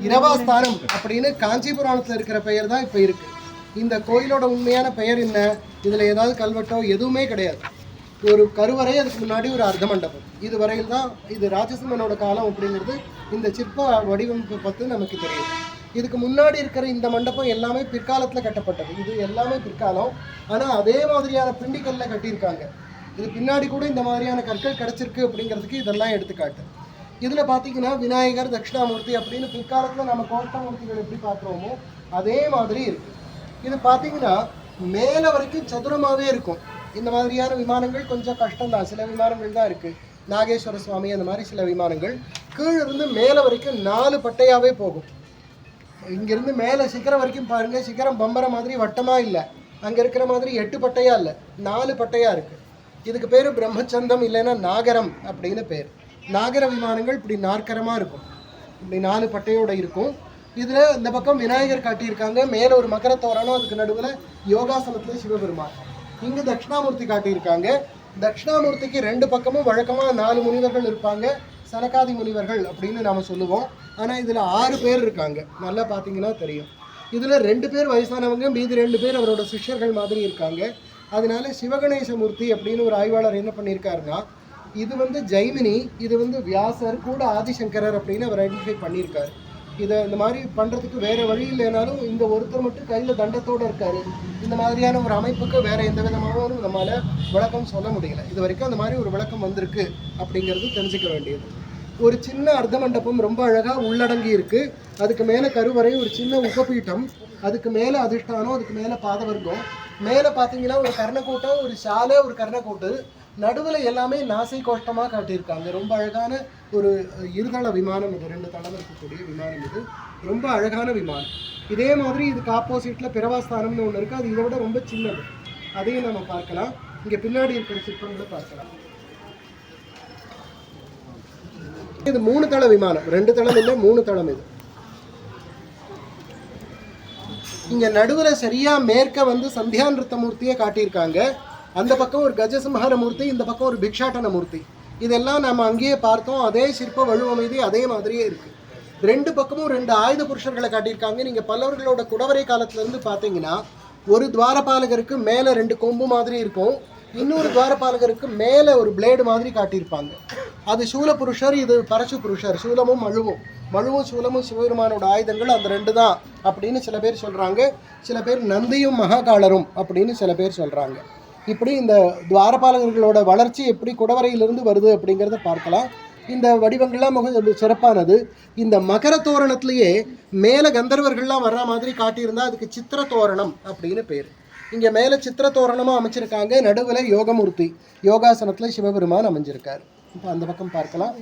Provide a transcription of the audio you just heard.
இரவாஸ்தானம் அப்படின்னு காஞ்சி புராணத்தில் இருக்கிற பெயர் தான் இப்போ இருக்கு. இந்த கோயிலோட உண்மையான பெயர் என்ன? இதில் ஏதாவது கல்வெட்டோ எதுவுமே கிடையாது. ஒரு கருவறை, அதுக்கு முன்னாடி ஒரு அர்த்த மண்டபம். இது வரையில் தான் இது ராஜசிம்மனோட காலம் அப்படிங்கிறது இந்த சிற்ப வடிவமைப்பு பற்றி நமக்கு தெரியும். இதுக்கு முன்னாடி இருக்கிற இந்த மண்டபம் எல்லாமே பிற்காலத்தில் கட்டப்பட்டது. இது எல்லாமே பிற்காலம். ஆனால் அதே மாதிரியான பிண்டிக்கல்ல கட்டியிருக்காங்க. இது பின்னாடி கூட இந்த மாதிரியான கற்கள் கிடச்சிருக்கு அப்படிங்கிறதுக்கு இதெல்லாம் எடுத்துக்காட்டு. இதில் பார்த்தீங்கன்னா விநாயகர், தட்சிணாமூர்த்தி அப்படின்னு பிற்காலத்தில் நம்ம கோட்டமூர்த்திகள் எப்படி பார்க்குறோமோ அதே மாதிரி இருக்குது. இது பார்த்தீங்கன்னா மேலே வரைக்கும் சதுரமாகவே இருக்கும். இந்த மாதிரியான விமானங்கள் கொஞ்சம் கஷ்டம்தான். சில விமானங்கள் தான் இருக்குது. நாகேஸ்வர சுவாமி அந்த மாதிரி சில விமானங்கள் கீழிருந்து மேலே வரைக்கும் 4 பட்டையாகவே போகும். இங்கேருந்து மேலே சிகரம் வரைக்கும் பாருங்கள். சிகரம் பம்பர மாதிரி வட்டமாக இல்லை, அங்கே இருக்கிற மாதிரி 8 பட்டையாக இல்லை, 4 பட்டையாக இருக்குது. இதுக்கு பேர் பிரம்மச்சந்தம், இல்லைன்னா நாகரம் அப்படின்னு பேர். நாகர விமானங்கள் இப்படி நாற்கரமாக இருக்கும், இப்படி 4 பட்டையோடு இருக்கும். இதில் இந்த பக்கம் விநாயகர் காட்டியிருக்காங்க, மேலே ஒரு மகர தோரணம், அதுக்கு நடுவில் யோகாசனத்தில் சிவபெருமான். இங்கே தட்சிணாமூர்த்தி காட்டியிருக்காங்க. தட்சிணாமூர்த்திக்கு 2 பக்கமும் வழக்கமாக 4 முனிவர்கள் இருப்பாங்க, சனகாதி முனிவர்கள் அப்படின்னு நாம் சொல்லுவோம். ஆனால் இதில் 6 பேர் இருக்காங்க. நல்லா பார்த்தீங்கன்னா தெரியும். இதில் 2 பேர் வயசானவங்க, மீதி 2 பேர் அவரோட சிஷ்யர்கள் மாதிரி இருக்காங்க. அதனால சிவகணேசமூர்த்தி அப்படின்னு ஒரு ஆய்வாளர் என்ன பண்ணியிருக்காருன்னா, இது ஜெய்மினி, இது வியாசர் கூட ஆதிசங்கரர் அப்படின்னு அவர் ஐடென்டிஃபை பண்ணியிருக்காரு. இதை இந்த மாதிரி பண்ணுறதுக்கு வேறு வழி இல்லைனாலும் இந்த ஒருத்தர் மட்டும் கையில் தண்டத்தோடு இருக்கார். இந்த மாதிரியான ஒரு அமைப்புக்கு வேறு எந்த விதமாகவும் நம்மளால் விளக்கம் சொல்ல முடியல. இது வரைக்கும் அந்த மாதிரி ஒரு விளக்கம் வந்திருக்கு அப்படிங்கிறது தெரிஞ்சுக்க வேண்டியது. ஒரு சின்ன அர்த்த மண்டபம் ரொம்ப அழகாக உள்ளடங்கி இருக்குது. அதுக்கு மேலே கருவறை, ஒரு சின்ன உபபீட்டம், அதுக்கு மேலே அதிஷ்டானம், அதுக்கு மேலே பாதவர்க்கம். மேலே பார்த்தீங்கன்னா ஒரு கர்ணக்கூட்டம், ஒரு சாலை, ஒரு கர்ணக்கூட்டு, நடுவில் எல்லாமே நாசை கோஷ்டமாக காட்டியிருக்காங்க. ரொம்ப அழகான ஒரு இருதள விமானம் இது. 2 தளம் இருக்கக்கூடிய விமானம் இது. ரொம்ப அழகான விமானம். இதே மாதிரி இதுக்கு ஆப்போசிட்டில் பிரவாஸ்தானம்னு ஒன்று இருக்குது. அது இதை விட ரொம்ப சின்னது. அதையும் நம்ம பார்க்கலாம். இங்கே பின்னாடி இருக்கிற சிற்பங்களை பார்க்கலாம். இது 3 தள விமானம். 2 தளம் இல்லை, 3 தளம் இது. இங்கே நடுவில் சரியாக மேற்க சந்தியா நிருத்த மூர்த்தியை காட்டியிருக்காங்க. அந்த பக்கம் ஒரு கஜசம்ஹார மூர்த்தி, இந்த பக்கம் ஒரு பிக்ஷாட்டன மூர்த்தி. இதெல்லாம் நம்ம அங்கேயே பார்த்தோம். அதே சிற்ப வலுவமைதி அதே மாதிரியே இருக்குது. 2 பக்கமும் 2 ஆயுத புருஷர்களை காட்டியிருக்காங்க. நீங்கள் பல்லவர்களோட குடவரை காலத்துலேருந்து பார்த்தீங்கன்னா ஒரு துவாரபாலகருக்கு மேலே 2 கொம்பு மாதிரி இருக்கும், இன்னொரு துவாரபாலகருக்கு மேலே ஒரு பிளேடு மாதிரி காட்டியிருப்பாங்க. அது சூல புருஷர், இது பரசு புருஷர். சூலமும் மழுவும் சூலமும் சிவபெருமானோட ஆயுதங்கள் அந்த 2 தான் அப்படின்னு சில பேர் சொல்கிறாங்க. சில பேர் நந்தியும் மகாகாலரும் அப்படின்னு சில பேர் சொல்கிறாங்க. இப்படி இந்த துவாரபாலகர்களோட வளர்ச்சி எப்படி குடவரையிலிருந்து வருது அப்படிங்கிறத பார்க்கலாம். இந்த வடிவங்கள்லாம் மிக சிறப்பானது. இந்த மகர தோரணத்திலேயே மேலே கந்தர்வர்கள்லாம் வர்ற மாதிரி காட்டியிருந்தால் அதுக்கு சித்திர தோரணம் அப்படின்னு பேர். இங்கே மேலே சித்திர தோரணமாக அமைச்சிருக்காங்க. நடுவில் யோகமூர்த்தி, யோகாசனத்தில் சிவபெருமான் அமைஞ்சிருக்கார். இப்போ அந்த பக்கம் பார்க்கலாம்.